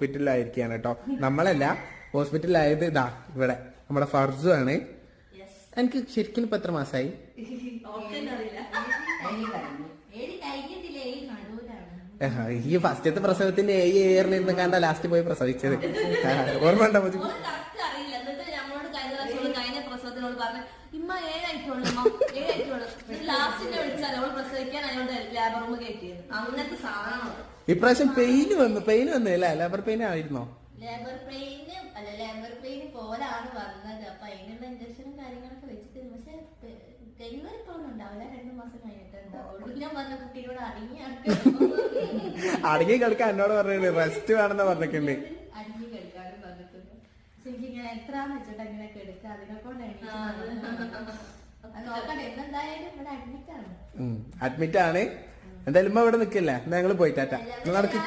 ഹോസ്പിറ്റലിലായിരിക്കാണ് കേട്ടോ. നമ്മളല്ല, ഹോസ്പിറ്റലിലായത് ഇതാ ഇവിടെ നമ്മുടെ ഫർസു ആണ്. എനിക്ക് ശരിക്കും ഇപ്പൊ എത്ര മാസമായി? ഈ ഫസ്റ്റത്തെ പ്രസവത്തിന്റെ 7 ഇയറിലിരുന്ന് കണ്ട ലാസ്റ്റ് പോയി പ്രസവിച്ചത്. ഓർമ്മ ഉണ്ടോ? ഇപ്രാവശ്യം പെയിന് വന്നില്ല. ലേബർ പെയിൻ ആയിരുന്നോ? ലേബർ പെയിന് പോലാണ് വന്നത്. അപ്പൊ അതിനുള്ള ഇഞ്ചക്ഷനും കാര്യങ്ങളൊക്കെ വെച്ചിട്ട് പക്ഷെ ഡെലിവറി ഇപ്പോഴും ഉണ്ടാവില്ല. 2 മാസം കഴിഞ്ഞിട്ടുണ്ടാവും. ഞാൻ വന്ന കുട്ടിയോട് അടങ്ങി കിടക്കാൻ എന്നോട് പറഞ്ഞത് റെസ്റ്റ് വേണമെന്ന് പറഞ്ഞിട്ടുണ്ട്. അടങ്ങി കിടക്കാനും പറഞ്ഞിട്ടുണ്ട്. പക്ഷെ എനിക്ക് ഇങ്ങനെ എത്രാന്ന് വെച്ചിട്ട് അങ്ങനെ കിടക്കുക അതിനെക്കൊണ്ടാണ് നോക്കട്ടെ. എന്തായാലും ഇവിടെ അഡ്മിറ്റ് ആണ്. എന്തായാലും ഇവിടെ നിൽക്കില്ല. ഞങ്ങള് പോയിട്ടാ നടക്ക്.